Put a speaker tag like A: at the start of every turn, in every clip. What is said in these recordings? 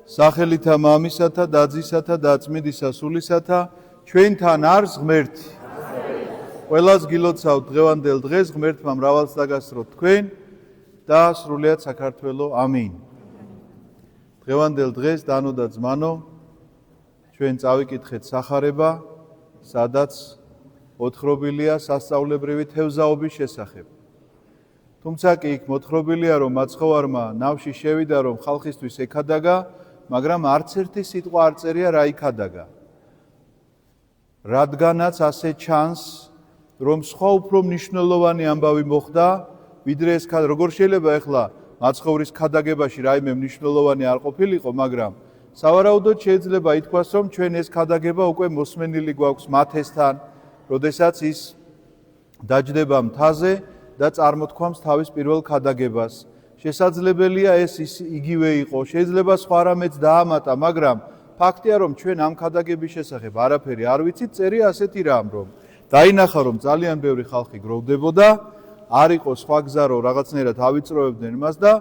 A: სახელითა მამისათა და ძისათა და წმინდისა სულისათა ჩვენთან არის ღმერთი. ყველას გილოცავთ დღევანდელ დღეს ღმერთმა მრავალს დაგასროთ თქვენ და სრულიად საქართველო. ამინ. დღევანდელ დღეს დანო და ძმანო ჩვენ წავიკითხეთ სახარება, სადაც მოთხრობილია სასწაულებრივი თევზაობის შესახებ. თუმცა კი იქ მოთხრობილია, რომ მაცხოვარმა ნავში შევიდა, რომ ხალხისთვის ეკადაგა, მაგრამ არც ერთი სიტყვა არ წერია რა იქადაგა. რადგანაც ასე ჩანს, რომ სხვა უფრო მნიშვნელოვანი ამბავი მოხდა, ვიდრე ეს როგორ შეიძლება ახლა მაცხოვრის ქადაგებაში რაიმე მნიშვნელოვანი არ ყოფილიყო, მაგრამ სავარაუდოდ შეიძლება ითქვას, რომ ჩვენ ეს ქადაგება უკვე მოსმენილი გვაქვს მათესთან, როდესაც ის დაჯდება მთაზე და წარმოთქვამს თავის პირველ ქადაგებას. შესაძლებელია ეს იგივე იყო, შეიძლება სხვა რამეც დაამატა, მაგრამ ფაქტია, რომ ჩვენ ამ ქადაგების შესახებ არაფერი არ ვიცით, წერია ასეთი რამ, რომ დაინახა, რომ ძალიან ბევრი ხალხი გროვდებოდა, არ იყო სხვა გზა, რომ რაღაცნაირად ავიწროებდნენ მას და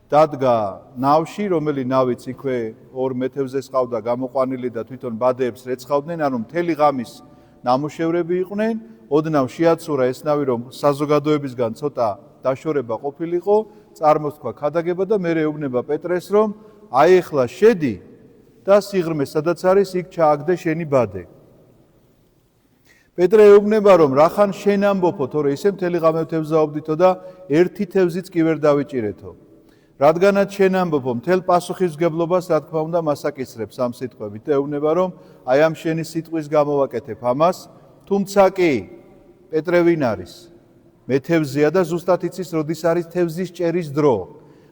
A: დადგა ნავში, რომელი ნავიც იქვე 2 მეთევზეს ყავდა გამოყვანილი და თვითონ ბადეებს რეცხავდნენ, ანუ მთელი ღამის ნამუშევრები იყვნენ, ოდნავ შეაცურა ეს ნავი, რომ საზოგადოებისგან ცოტა დაშორება ყოფილიყო, წარმოსთქვა ქადაგება და მერე ეუბნება პეტრეს, რომ აი ახლა შედი და სიღრმე სადაც არის, იქ ჩააგდე შენი ბადე. პეტრე ეუბნება, რომ რახან შენ ამბობო, თორე ისე მთელი ღამე თევზაობდითო და ერთი თევზიც კი ვერ დავიჭირეთო. რადგანაც შენ ამბობო, მთელ პასუხისმგებლობას რა თქმა უნდა მასაკისრებს ამ სიტყვებით და ეუბნება, რომ აი ამ შენი სიტყვის გამოვაკეთებ ამას, თუმცა კი პეტრე ვინ არის? მეთევზეა და ზუსტად იცის, როდის არის თევზის ჭერის დრო.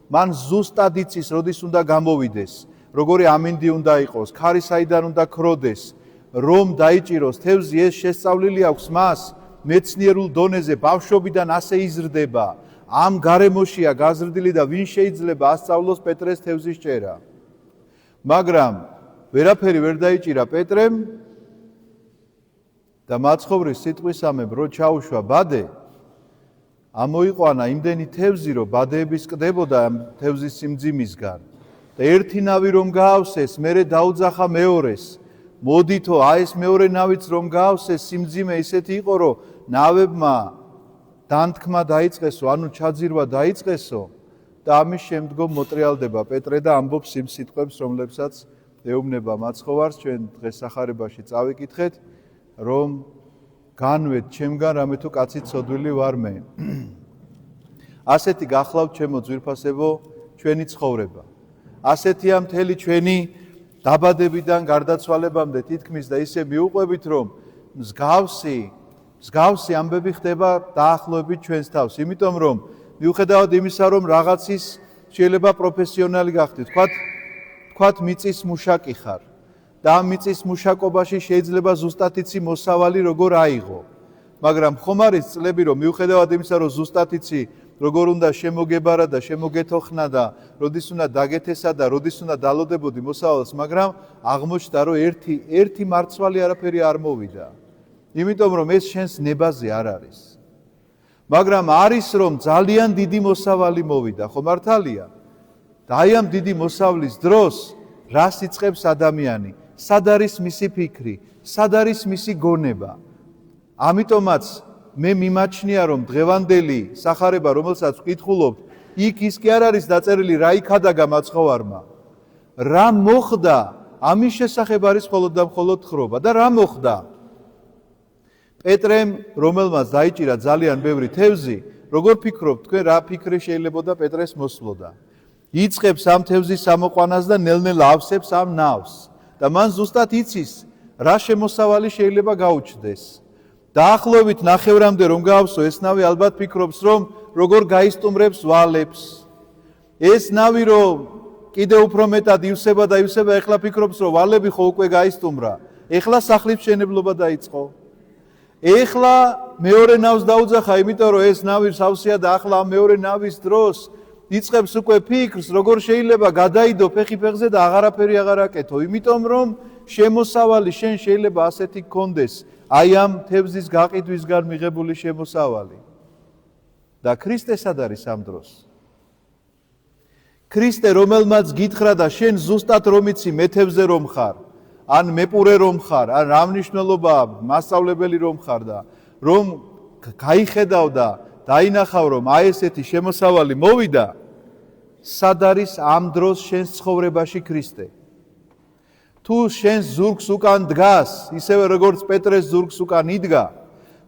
A: მან ზუსტად იცის, როდის უნდა გამოვიდეს, როგორი ამინდი უნდა იყოს, ქარი საიდან უნდა ქროდეს, რომ დაიჭიროს თევზი, ეს შესწავლილი აქვს მას მეცნიერულ დონეზე, ბავშვობიდან ასე იზრდება. ამ გარემოშია გაზრდილი და ვინ შეიძლება ასწავლოს პეტრეს თევზის ჭერა. მაგრამ ვერაფერი ვერ დაიჭირა პეტრემ და მაცხოვრის სიტყვისამებრ რო ჩაუშვა ბადე, ამოიყვანა იმდენი თევზი, რომ ბადეების კდებოდა ამ თევზის სიმძიმისგან და ერთი ნავი რომ გაავსეს, მერე დაუძახა მეორეს. მოდითო, აი ეს მეორე ნავიც რომ გაავსეს, სიმძიმე ისეთი იყო, რომ ნავებმა დანთქმა დაიწყესო, ანუ ჩაძირვა დაიწყესო და ამის შემდგომ მოტრიალდება პეტრე და ამბობს იმ სიტყვებს, რომლებსაც ეუბნება მაცხოვარს, ჩვენ დღეს სახარებაში წავიკითხეთ, რომ განვეთ ჩემგან, რამე თუ კაცი ცოდვილი ვარ მე. ასეთი გახლავთ ჩემო ძვირფასებო ჩვენი ცხოვრება. ასეთია მთელი ჩვენი დაბადებიდან გარდაცვალებამდე თითქმის და ისე მიუყვებით, რომ მსგავსი ამბები ხდება დაახლოებით ჩვენს თავს, იმიტომ რომ მიუხედავად იმისა, რომ რაღაცის შეიძლება პროფესიონალი გახდეთ, თქვათ მიწის მუშაკი ხარ და ამ მიწის მუშაკობაში შეიძლება ზუსტად იცი მოსავალი როგორ აიღო, მაგრამ ხომ არის წლები, რომ მიუხედავად იმისა, რომ ზუსტად იცი როგორ უნდა შემოგებარა და შემოგეთოხნა და როდის უნდა დაგეთესა და როდის უნდა დალოდებოდი მოსავალს, მაგრამ აღმოჩნდა, რომ ერთი მარცვალი არაფერი არ მოვიდა. იმიტომ რომ ეს შენს ნებაზე არ არის. მაგრამ არის რომ ძალიან დიდი მოსავალი მოვიდა, ხო მართალია? და აი ამ დიდი მოსავლის დროს რას იწყებს ადამიანი? სად არის მისი ფიქრი? სად არის მისი გონება? ამიტომაც მე მიმაჩნია, რომ დღევანდელი სახარება, რომელსაც ვკითხულობთ, იქ ის კი არ არის დაწერილი რა იქადაგა მაცხოვარმა. რა მოხდა? ამის შესახებ არის მხოლოდ და მხოლოდ თხრობა და რა მოხდა? პეტრემ, რომელმაც დაიჭირა ძალიან ბევრი თევზი, როგორ ფიქრობთ თქვენ, რა ფიქრი შეიძლებოდა პეტრეს მოსვლოდა? იწყებს ამ თევზის ამოყვანას და ნელ-ნელა ავსებს ამ ნავს და მან ზუსტად იცის, რა შემოსავალი შეიძლება გაუჩნდეს. დაახლოებით ნახევრამდე რომ გაავსო ეს ნავი, ალბათ ფიქრობს, რომ როგორ გაისტუმრებს ვალებს. ეს ნავი რომ კიდევ უფრო მეტად ივსება და ივსება, ეხლა ფიქრობს, რომ ვალები ხო უკვე გაისტუმრა. ეხლა სახლის მშენებლობა დაიწყო. ეხლა მეორე ნავს დაუძახა, იმიტომ რომ ეს ნავი სავსეა და ახლა ამ მეორე ნავის დროს იწყებს უკვე ფიქრს, როგორ შეიძლება გადაიდო ფეხი ფეხზე და აღარაფერი აღარ აკეთო, იმიტომ რომ შემოსავალი შენ შეიძლება ასეთი გქონდეს, აი ამ თევზის გაყიდვისგან მიღებული შემოსავალი. და ქრისტე სად არის ამ დროს? ქრისტე, რომელმაც გითხრა და შენ ზუსტად რომ იცი მე თევზე რომ ხარ, ან მეპურე რომ ხარ, ან რა მნიშვნელობაა მასწავლებელი რომ ხარ და რომ გაიხედავ და დაინახავ რომ აი ესეთი შემოსავალი მოვიდა, სად არის ამ დროს შენს ცხოვრებაში ქრისტე? თუ შენს ზურგს უკან დგას, ისევე როგორც პეტრეს ზურგს უკან იდგა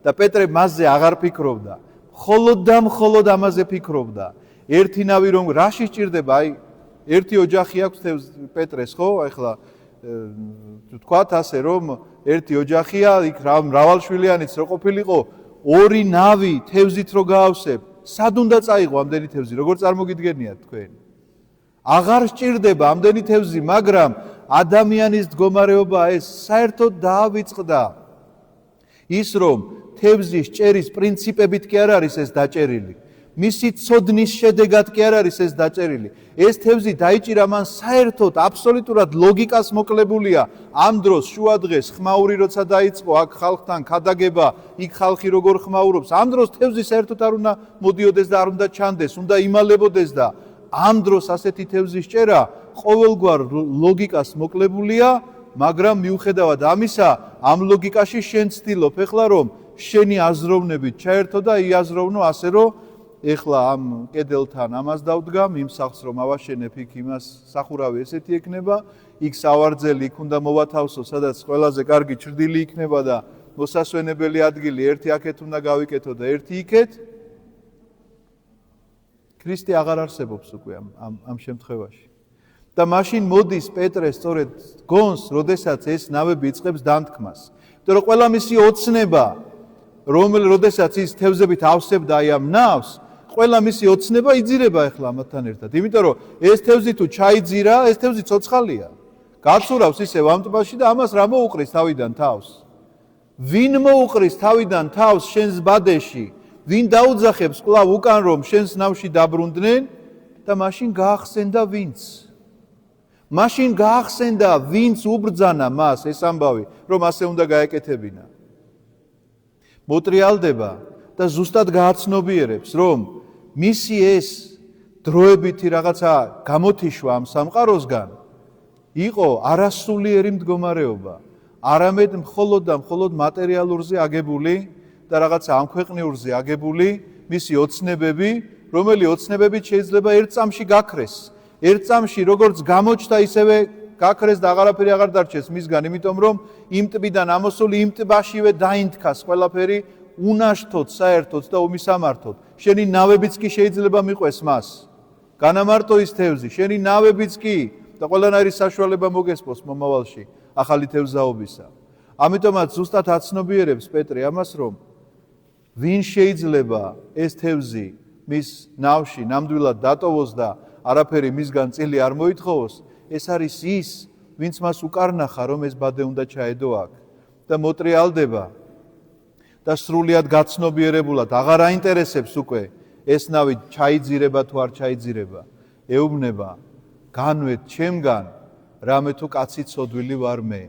A: და პეტრე მასზე აღარ ფიქრობდა, მხოლოდ და მხოლოდ ამაზე ფიქრობდა. ერთი ნავი რომ რაში სჭირდება, აი ერთი ოჯახი აქვს პეტრეს, ხო? ახლა თქვათ ასე რომ ერთი ოჯახია, იქ მრავალშვილიანიც რო ყოფილიყო, ორი ნავი თევზით რო გაავსებ, სად უნდა წაიღო ამდენი თევზი? როგორ წარმოგიდგენიათ თქვენ? აღარ სჭირდება ამდენი თევზი, მაგრამ ადამიანის მდგომარეობა ეს საერთოდ დაავიწყდა. ის რომ თევზის ჭერის პრინციპებით კი არ არის ეს დაჭერილი. მისი ცოდნის შედეგად კი არ არის ეს დაჭერილი. ეს თევზი დაიჭირა მან საერთოდ აბსოლუტურად ლოგიკას მოკლებულია. ამ დროს შუადღეს ხმაური როცა დაიწყო, აქ ხალხთან ქადაგება, იქ ხალხი როგორ ხმაურობს, ამ დროს თევზი საერთოდ არ უნდა მოდიოდეს და არ უნდა ჩანდეს, უნდა იმალებოდეს და ამ დროს ასეთი თევზის ჭერა ყოველგვარ ლოგიკას მოკლებულია, მაგრამ მიუხედავად ამისა, ამ ლოგიკაში შენ ცდილობ ეხლა რომ შენი აზროვნებით ჩაერთო და იაზროვნო ასე რომ ეხლა ამ კედელთან ამას დავდგამ, იმ სახლს რომ ავაშენებ, იქ იმას სახურავი ესეთი ექნება, იქ სავარძელი იქ უნდა მოვათავსო, სადაც ყველაზე კარგი ჭრდილი იქნება და მოსასვენებელი ადგილი ერთი აქეთ უნდა გავიკეთო და ერთი იქეთ. ქრისტე აღარ არსებობს უკვე ამ შემთხვევაში. და მაშინ მოდის პეტრე სწორედ გონს, როდესაც ეს ნავები იწყებს დამთქმას. იმიტომ რომ ყველა მისი ოცნება, როდესაც ის თევზებით ავსებდა აი ამ ნავს, ყველა მისი ოცნება იძირება ახლა ამათთან ერთად. იმიტომ რომ ეს თევზი თუ ჩაიძირა, ეს თევზი ცოცხალია. გაცურავს ისევ ამ ტბაში და ამას რა მოუყრის თავიდან თავს? ვინ მოუყრის თავიდან თავს შენს ბადეში? ვინ დაუძახებს კვლავ უკან რომ შენს ნავში დაბრუნდნენ და მაშინ გაახსენდა ვინც? მაშინ გაახსენდა ვინც უბრძანა მას ეს ამბავი, რომ ასე უნდა გაეკეთებინა. მოტრიალდება და ზუსტად გააცნობიერებს, რომ მისი ეს დროებითი რაღაცა გამოთიშვა ამ სამყაროსგან იყო არასულიერი მდგომარეობა, არამედ მხოლოდ და მხოლოდ მატერიალურზე აგებული და რაღაცა ამქვეყნიურზე აგებული მისი ოცნებები, რომელი ოცნებებით შეიძლება ერთ წამში გაქრეს. ერთ წამში როგორც გამოჩნდა, ისევე გაქრეს და აღარაფერი აღარ დარჩეს მისგან, იმიტომ რომ იმ ტბიდან ამოსული იმ ტბაშივე დაინთქას ყველაფერი უნაშთოდ, საერთოდ და უმისამართოდ. შენი ნავებიც კი შეიძლება მიყვეს მას. განამარტო ის თევზი, შენი ნავებიც კი და ყველანაირი საშუალება მოგესპოს მომავალში ახალი თევზაობისა. ამიტომაც ზუსტად აცნობიერებს პეტრე ამას, რომ ვინ შეიძლება ეს თევზი მის ნავში ნამდვილად დატოვოს და არაფერი მისგან წილი არ მოითხოვოს, ეს არის ის, ვინც მას უკარნახა, რომ ეს ბადე უნდა ჩაედო აქ და მოტრიალდება და სრულიად გაცნობიერებულად აღარ აინტერესებს უკვე ეს ნავი ჩაიძირება თუ არ ჩაიძირება, ეუბნება განვეთ ჩემგან, რამე თუ კაცი ცოდვილი ვარ მე.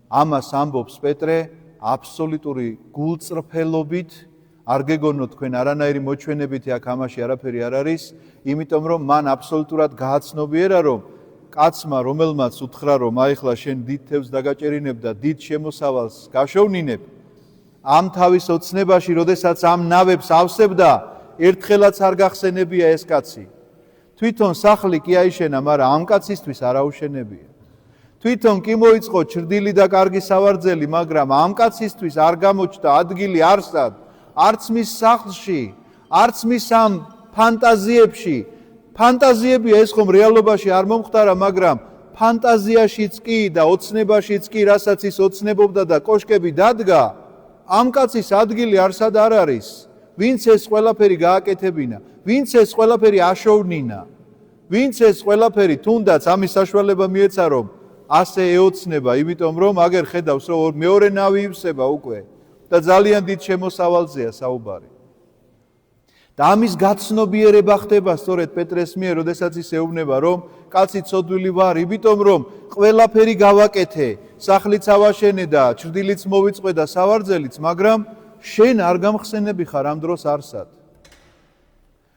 A: ამას ამბობს პეტრე აბსოლუტური გულწრფელობით. არ გეგონოთ თქვენ არანაირი მოჩვენებითი აქ ამაში არაფერი არ არის, იმიტომ რომ მან აბსოლუტურად გააცნობიერა, რომ კაცმა, რომელმაც უთხრა, რომ აიხლა შენ დიდ თევზს დაგაჭერინებ და დიდ შემოსავალს გაშოვნინებ, ამ თავის ოცნებაში, როდესაც ამ ნავებს ავსებდა, ერთხელაც არ გახსენებია ეს კაცი. თვითონ სახლი კი აიშენა, მაგრამ ამ კაცისთვის არ აუშენებია. თვითონ კი მოიწყო ჭრდილი და კარგი სავარძელი, მაგრამ ამ კაცისთვის არ გამოჩნდა ადგილი არსად. არც მის სახლში, არც მის ამ ფანტაზიებში. ფანტაზიებია ეს ხომ რეალობაში არ მომხდარა, მაგრამ ფანტაზიაშიც კი და ოცნებაშიც კი, რასაც ის ოცნებობდა და კოშკები დადგა, ამ კაცის ადგილი არსად არ არის. ვინც ეს ყველაფერი გააკეთებინა, ვინც ეს ყველაფერი აშოვნინა, ვინც ეს ყველაფერი თუნდაც ამის საშუალება მიეცა, რომ ასე ეოცნება, იმიტომ რომ აგერ ხედავს, რომ მეორე ნავი ივსება უკვე. და ძალიან დიდ შემოსავალზეა საუბარი. და ამის გაცნობიერება ხდება სწორედ პეტრეს მიერ, როდესაც ის ეუბნება, რომ კაცი ცოდვილი ვარ, იმიტომ რომ ყველაფერი გავაკეთე, სახლიც ავაშენე და ჭრდილიც მოვიწყვე და სავარძელიც, მაგრამ შენ არ გამხსენები ხარ ამ დროს არსად.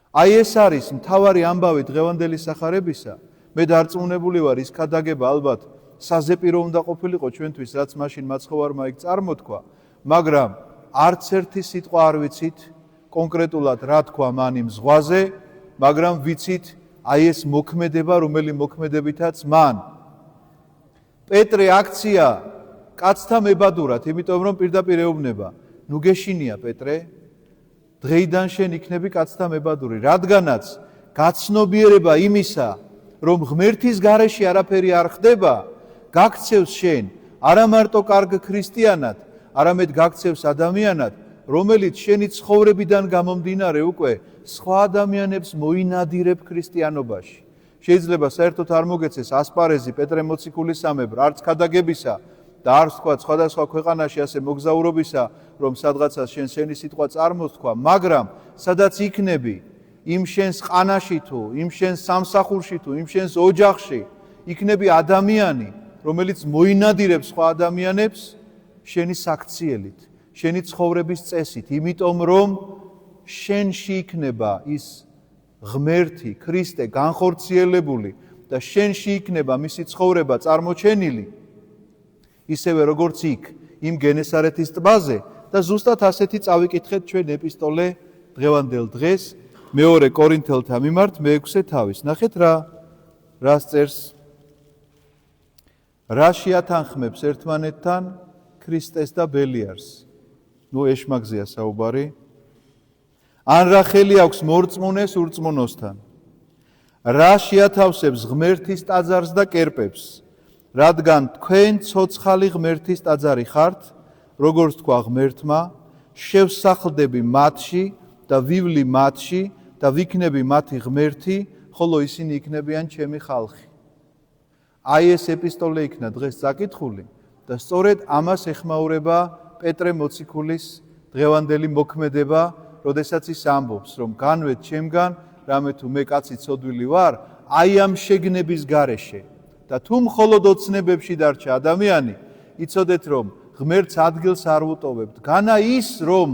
A: აი ეს არის მთავარი ამბავი დღევანდელი სახარებისა. მე დარწმუნებული ვარ, ის ქადაგება ალბათ საზეპირო უნდა ყოფილიყო ჩვენთვის, რაც მაშინ მაცხოვარმა იქ წარმოთქვა, მაგრამ არც ერთი სიტყვა არ ვიცით კონკრეტულად რა თქვა მან იმ ზღვაზე, მაგრამ ვიცით აი ეს მოქმედება, რომელი მოქმედებითაც მან პეტრე აქცია კაცთა მებადურად, იმიტომ რომ პირდაპირ ეუბნება, ნუ გეშინია პეტრე, დღეიდან შენ იქნები კაცთა მებადური, რადგანაც გაცნობიერება იმისა, რომ ღმერთის გარეშე არაფერი არ ხდება, გაქცევს შენ არა მარტო კარგ ქრისტიანად, არამედ გაქცევს ადამიანად, რომელიც შენი ცხოვრებიდან გამომდინარე უკვე სხვა ადამიანებს მოინადირებ ქრისტიანობაში. შეიძლება საერთოდ არ მოგეცეს ასპარეზი პეტრე მოციქულისამებრ, არც ქადაგებისა და არც თქვა სხვადასხვა ქვეყანაში ასე მოგზაურობისა, რომ სადღაცას შენ შენი სიტყვა წარმოსთქვა, მაგრამ სადაც იქნები, იმ შენს ყანაში თუ, იმ შენს სამსახურში თუ, იმ შენს ოჯახში, იქნები ადამიანი, რომელიც მოინადირებს სხვა ადამიანებს შენი საქციელით, შენი ცხოვრების წესით, იმიტომ რომ შენში იქნება ის ღმერთი, ქრისტე განხორციელებული და შენში იქნება მისი ცხოვრება წარმოჩენილი, ისევე როგორც იქ, იმ გენესარეთის ტბაზე და ზუსტად ასეთი წავიკითხეთ ჩვენ ეპისტოლე დღევანდელ დღეს, მეორე კორინთელთა მიმართ მე-6 თავის. ნახეთ რას წერს. რა შეათანხმებს ერთმანეთთან ქრისტეს და ბელიარს. ნუ ეშმაგზეა საუბარი. ან რა ხელი აქვს მორწმუნეს ურწმუნოსთან. რა შეათავსებს ღმერთის ტაძარს და კერპებს, რადგან თქვენ ცოცხალი ღმერთის ტაძარი ხართ, როგორც თქვა ღმერთმა, შევსახლდები მათში და ვივლი მათში და ვიქნები მათი ღმერთი, ხოლო ისინი იქნებიან ჩემი ხალხი. აი ეს ეპისტოლე იქნა დღეს წაკითხული და სწორედ ამას ეხმაურება პეტრე მოციქულის დღევანდელი მოქმედება, როდესაც ის ამბობს, რომ განვეთ ჩემგან, რამე თუ მე კაცი ცოდვილი ვარ, აი ამ შეგნების გარეშე და თუ მხოლოდ ოცნებებში დარჩა ადამიანი, იცოდეთ რომ ღმერთს ადგილს არ ვუტოვებთ. განა ის რომ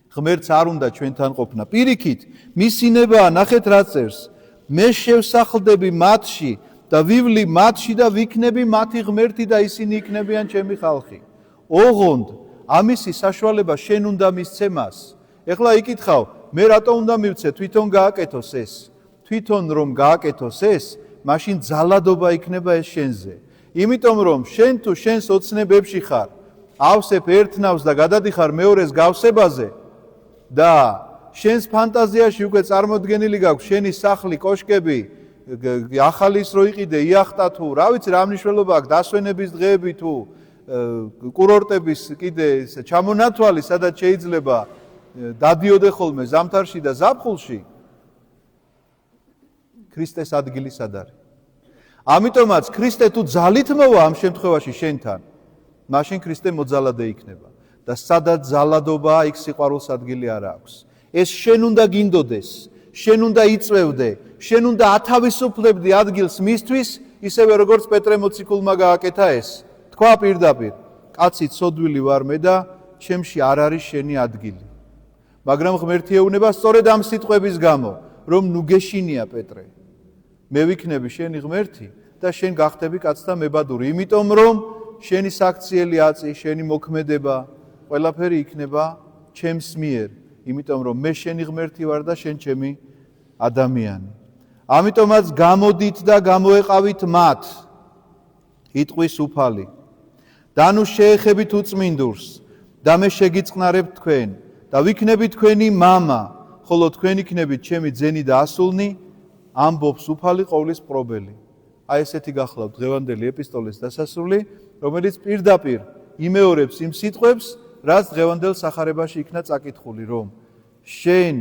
A: ღმერთს არ უნდა ჩვენთან ყოფნა. პირიქით, მისი ნებაა, ნახეთ რა წერს. მე შევსახლდები მათში და ვივლი მათში და ვიქნები მათი ღმერთი და ისინი იქნებიან ჩემი ხალხი. ოღონდ ამისი საშუალება შენ უნდა მისცე მას. ეხლა იკითხავ, მე რატო უნდა მივცე, თვითონ გააკეთოს ეს. თვითონ რომ გააკეთოს ეს, მაშინ ძალადობა იქნება ეს შენზე. იმიტომ რომ შენ თუ შენს ოცნებებში ხარ, ავსებ ერთ ნავს და გადადიხარ მეორეს გავსებაზე და შენს ფანტაზიაში უკვე წარმოდგენილი გაქვს შენი სახლი, კოშკები, ახალი ის რო იყიდე, იახტა თუ, რა ვიცი, რა მნიშვნელობა აქვს დასვენების დღეები თუ კურორტების კიდე ჩამონათვალი, სადაც შეიძლება დადიოდე ხოლმე ზამთარში და ზაფხულში, ქრისტეს ადგილი სად არის? ამიტომაც ქრისტე თუ ძალით მოვა ამ შემთხვევაში შენთან, მაშინ ქრისტე მოძალადე იქნება და სადაც ძალადობაა, იქ სიყვარულს ადგილი არ აქვს. ეს შენ უნდა გინდოდეს, შენ უნდა იწვევდე, შენ უნდა ათავისუფლებდი ადგილს მისთვის, ისევე როგორც პეტრე მოციქულმა გააკეთა ეს. თქვა პირდაპირ, კაცი ცოდვილი ვარ მე და ჩემში არ არის შენი ადგილი. მაგრამ ღმერთი ეუბნება სწორედ ამ სიტყვების გამო, რომ ნუ გეშინია პეტრე. მე ვიქნები შენი ღმერთი და შენ გახდები კაცთა მებადური, იმიტომ რომ შენი საქციელი აწი, შენი მოქმედება, ყველაფერი იქნება ჩემს მიერ, იმიტომ რომ მე შენი ღმერთი ვარ და შენ ჩემი ადამიანი. ამიტომაც გამოდით და გამოეყავით მათ, იტყვის უფალი. და ნუ შეეხებით უწმინდურს და მე შეგიწყნარებთ თქვენ და ვიქნები თქვენი მამა, ხოლო თქვენ იქნებით ჩემი ძენი და ასულნი, ამბობს უფალი ყოვლის პრობელი. აი ესეთი გახლავთ დღევანდელი ეპისტოლეს დასასრული, რომელიც პირდაპირ იმეორებს იმ სიტყვებს, რაც დღევანდელ სახარებაში იქნა წაკითხული, რომ შენ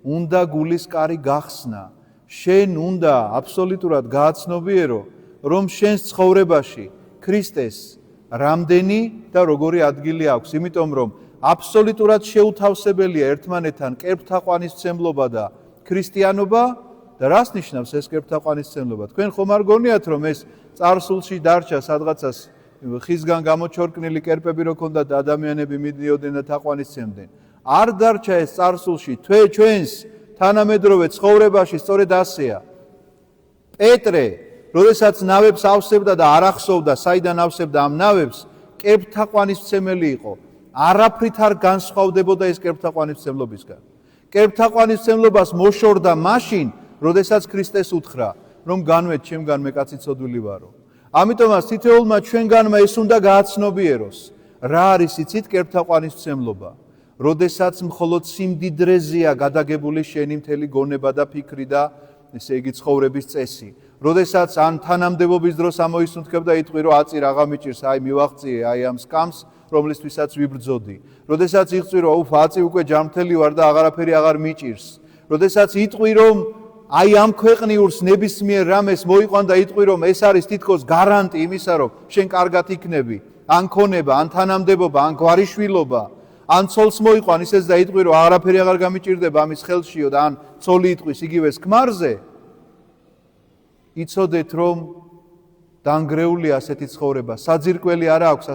A: უნდა გულისკარი გახსნა, შენ უნდა აბსოლუტურად გააცნობიერო, რომ შენს ცხოვრებაში ქრისტეს რამდენი და როგორი ადგილი აქვს, იმიტომ რომ აბსოლუტურად შეუთავსებელია ერთმანეთთან კერპთაყვანისმცემლობა და ქრისტიანობა და რას ნიშნავს ეს კერპთაყვანისმცემლობა? თქვენ ხომ არ გონიათ რომ ეს წარსულში დარჩა სადღაცას ხისგან გამოჩორკნილი კერპები რო ქონდათ და ადამიანები მიდიოდნენ და თაყვანისცემდნენ. არ დარჩა ეს წარსულში ჩვენს თანამედროვე ცხოვრებაში სწორედ ასეა. პეტრე, როდესაც ნავებს ავსებდა და არ ახსოვდა, საიდან ავსებდა ამ ნავებს, კერპთაყვანისმცემელი იყო. არაფრით არ განსხვავდებოდა ეს კერპთაყვანისმცემლობისგან. კერპთაყვანისმცემლობას მოშორდა მაშინ, როდესაც ქრისტეს უთხრა, რომ განვეთ ჩემგან მე კაცი ცოდვილი ვარო. ამიტომაც თითოეულმა ჩვენგანმა ეს უნდა გააცნობიეროს. რა არის იცით კერპთაყვანისმცემლობა? როდესაც მხოლოდ სიმდიდრეზეა გადაგებული შენი მთელი გონება და ფიქრი და ესე იგი ცხოვრების წესი. როდესაც ან თანამდებობის დროს ამოისუნთქებ და იტყვი რომ აწი რაღა მიჭირს, აი მივაღწიე აი ამ სკამს, რომლისთვისაც ვიბრძოდი. როდესაც იღწვი რომ უფ აწი უკვე ჯანმრთელი ვარ და აღარაფერი აღარ მიჭირს. როდესაც იტყვი რომ აი ამ ქვეყნიურს ნებისმიერ რამეს მოიყვან და იტყვი რომ ეს არის თითქოს გარანტი იმისა რომ შენ კარგად იქნები, ან ქონება, ან თანამდებობა, ან გვარიშვილობა, ან ცოლს მოიყვან ისეც და იტყვი რომ აღარაფერი აღარ გამიჭირდება ამის ხელშიო და ან ცოლი იტყვის იგივეს ქმარზე, იცოდეთ რომ დანგრეულია ასეთი ცხოვრება, საძირკველი არ აქვს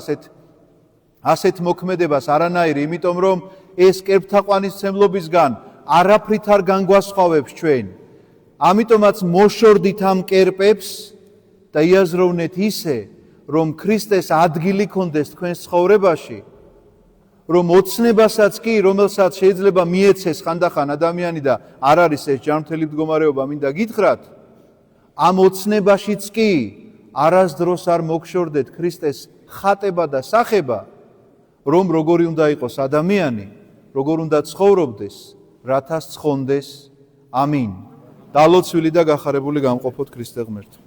A: ასეთ მოქმედებას არანაირი, იმიტომ რომ ეს კერპთაყვანისმცემლობისგან არაფრით არ განგვასხვავებს ჩვენ. ამიტომაც მოშორდით ამ კერპებს და იაზროვნეთ ისე, რომ ქრისტეს ადგილი გქონდეს თქვენს ცხოვრებაში, რომ ოცნებასაც კი, რომელსაც შეიძლება მიეცეს ხანდახან ადამიანი და არ არის ეს ჯანმრთელი მდგომარეობა, მინდა გითხრათ, ამ ოცნებაშიც კი არასდროს არ მოგშორდეთ ქრისტეს ხატება და სახება, რომ როგორი უნდა იყოს ადამიანი, როგორ უნდა ცხოვრობდეს, რათა სცხონდეს. ამინ. დალოცვილი და გახარებული გამყოფოთ ქრისტე ღმერთო.